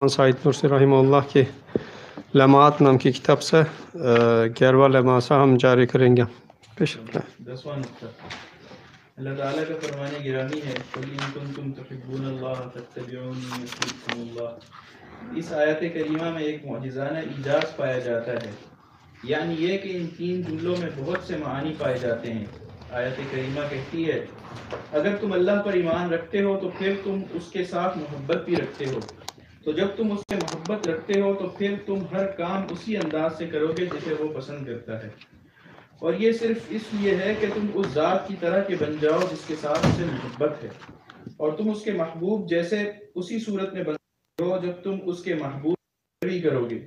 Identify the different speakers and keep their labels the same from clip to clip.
Speaker 1: سعید نورسی رحمہ اللہ کے لمحات نام کی کتاب سے 11واں لمحہ ہم جاری کریں گے۔
Speaker 2: 10واں نقطہ اللہ تعالیٰ کا فرمان گرامی ہے قُلْ إِن كُنتُمْ تُحِبُّونَ اللَّهَ فَاتَّبِعُونِي يُحْبِبْكُمُ اللَّهُ۔ اس آیت کریمہ میں ایک معجزانہ اعجاز پایا جاتا ہے، یعنی یہ کہ ان تین جملوں میں بہت سے معانی پائے جاتے ہیں۔ آیت کریمہ کہتی ہے اگر تم اللہ پر ایمان رکھتے ہو تو پھر تم اس کے ساتھ محبت بھی رکھتے ہو، تو جب تم اس سے محبت رکھتے ہو تو پھر تم ہر کام اسی انداز سے کرو گے جسے وہ پسند کرتا ہے، اور یہ صرف اس لیے ہے کہ تم اس ذات کی طرح کے بن جاؤ جس کے ساتھ اسے محبت ہے، اور تم اس کے محبوب جیسے اسی صورت میں بن جاؤ جب تم اس کے محبوب بھی کرو گے۔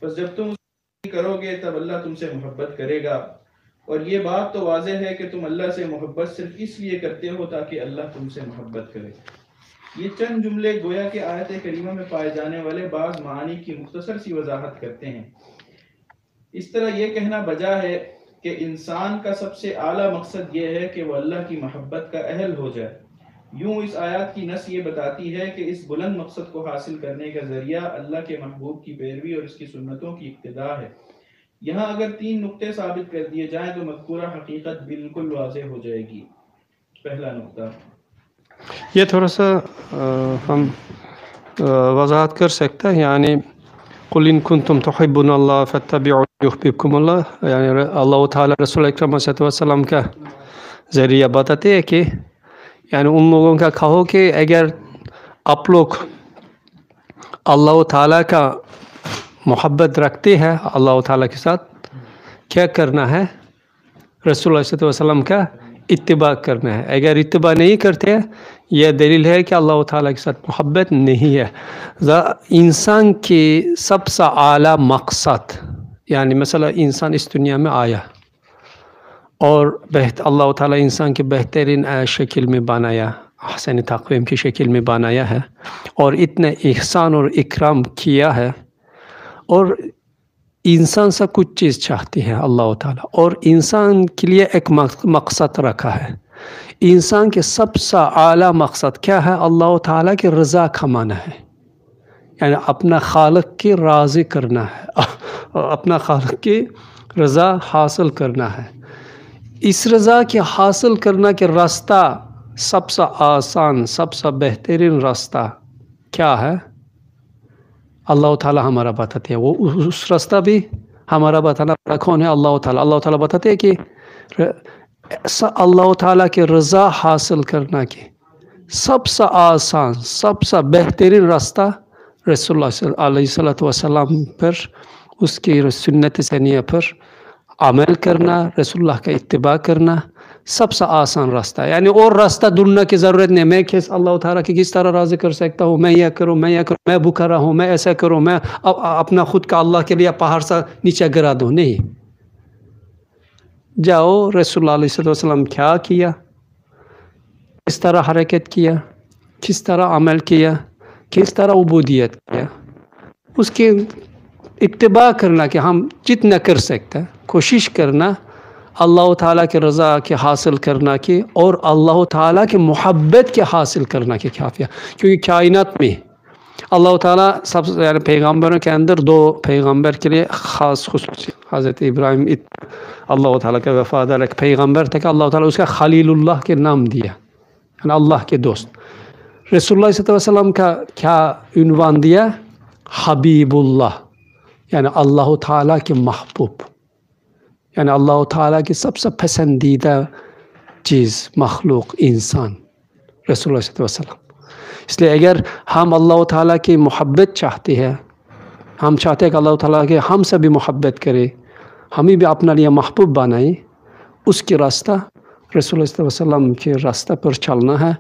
Speaker 2: بس جب تم اس کرو گے تب اللہ تم سے محبت کرے گا، اور یہ بات تو واضح ہے کہ تم اللہ سے محبت صرف اس لیے کرتے ہو تاکہ اللہ تم سے محبت کرے۔ یہ چند جملے گویا کہ آیت کریمہ میں پائے جانے والے بعض معانی کی مختصر سی وضاحت کرتے ہیں۔ اس طرح یہ کہنا بجا ہے کہ انسان کا سب سے اعلیٰ مقصد یہ ہے کہ وہ اللہ کی محبت کا اہل ہو جائے۔ یوں اس آیات کی نص یہ بتاتی ہے کہ اس بلند مقصد کو حاصل کرنے کا ذریعہ اللہ کے محبوب کی پیروی اور اس کی سنتوں کی اقتداء ہے۔ یہاں اگر تین نقطے ثابت کر دیے جائیں تو مذکورہ حقیقت بالکل واضح ہو جائے گی۔ پہلا نقطہ
Speaker 1: یہ تھوڑا سا ہم وضاحت کر سکتے ہیں، یعنی قُلْ إِن كُنتُمْ تُحِبُّونَ اللَّهَ فَاتَّبِعُونِي يُحْبِبْكُمُ اللَّهُ، یعنی اللہ تعالیٰ رسول اکرم صلی اللہ علیہ وسلم کا ذریعہ بتاتے ہیں کہ یعنی ان لوگوں کا کہو کہ اگر آپ لوگ اللہ تعالیٰ کا محبت رکھتے ہیں، اللہ تعالیٰ کے ساتھ کیا کرنا ہے؟ رسول اللہ صلی اللہ علیہ وسلم کا اتباع کرنا ہے۔ اگر اتباع نہیں کرتے ہیں یہ دلیل ہے کہ اللہ تعالیٰ کے ساتھ محبت نہیں ہے۔ انسان کی سب سے اعلیٰ مقصد، یعنی مثلا انسان اس دنیا میں آیا اور اللہ تعالیٰ انسان کے بہترین شکل میں بنایا، احسن تقویم کی شکل میں بنایا ہے، اور اتنا احسان اور اکرام کیا ہے، اور انسان سے کچھ چیز چاہتی ہے اللہ تعالیٰ، اور انسان کے لیے ایک مقصد رکھا ہے۔ انسان کے سب سے اعلیٰ مقصد کیا ہے؟ اللہ تعالیٰ کی رضا کمانا ہے، یعنی اپنا خالق کی راضی کرنا ہے، اپنا خالق کی رضا حاصل کرنا ہے۔ اس رضا کی حاصل کرنا کے راستہ سب سے آسان، سب سے بہترین راستہ کیا ہے؟ اللہ تعالیٰ ہمارا بتاتے ہیں، وہ اس راستہ بھی ہمارا بتانا کون ہے؟ اللہ تعالیٰ۔ اللہ تعالیٰ بتاتے ہیں کہ اللہ تعالیٰ کی رضا حاصل کرنا کے سب سے آسان، سب سے بہترین راستہ رسول اللہ علیہ وسلم پر، اس کی سنت سنیہ پر عمل کرنا، رسول اللہ کا اتباع کرنا سب سے آسان راستہ ہے۔ یعنی اور راستہ ڈھونڈنے کی ضرورت نہیں، میں اللہ تعالیٰ کی کس طرح راضی کر سکتا ہوں، میں یہ کروں، میں یہ کروں، میں بھوکا رہوں، میں ایسا کروں، میں اپنا خود کا اللہ کے لیے پہاڑ سے نیچے گرا دوں، نہیں۔ جاؤ رسول اللہ علیہ وسلم کیا کیا، کس طرح حرکت کیا، کس طرح عمل کیا، کس طرح عبودیت کیا، اس کی اتباع کرنا کہ ہم جتنا کر سکتے ہیں، کوشش کرنا اللہ تعالیٰ کی رضا کے حاصل کرنا کی، اور اللہ تعالیٰ کی محبت کے حاصل کرنا کی کافیہ، کیونکہ کائنات میں اللہ تعالیٰ سب سے یعنی پیغمبروں کے اندر دو پیغمبر کے لیے خاص خصوصی، حضرت ابراہیم اللہ تعالیٰ کا وفادار ایک پیغمبر تھا کہ اللہ تعالیٰ اس کا خلیل اللہ کے نام دیا، یعنی اللہ کے دوست۔ رسول اللہ صلی اللہ علیہ وسلم کا کیا عنوان دیا؟ حبیب اللہ، یعنی اللہ تعالیٰ کے محبوب، یعنی اللہ تعالیٰ کی سب سے پسندیدہ چیز، مخلوق، انسان رسول اللہ صلی اللہ علیہ وسلم۔ اس لیے اگر ہم اللہ تعالیٰ کی محبت چاہتے ہیں، ہم چاہتے ہیں کہ اللہ تعالیٰ کے ہم سے بھی محبت کرے، ہمیں بھی اپنا لیے محبوب بنائیں، اس کی راستہ رسول اللہ صلی اللہ علیہ وسلم کے راستہ پر چلنا ہے۔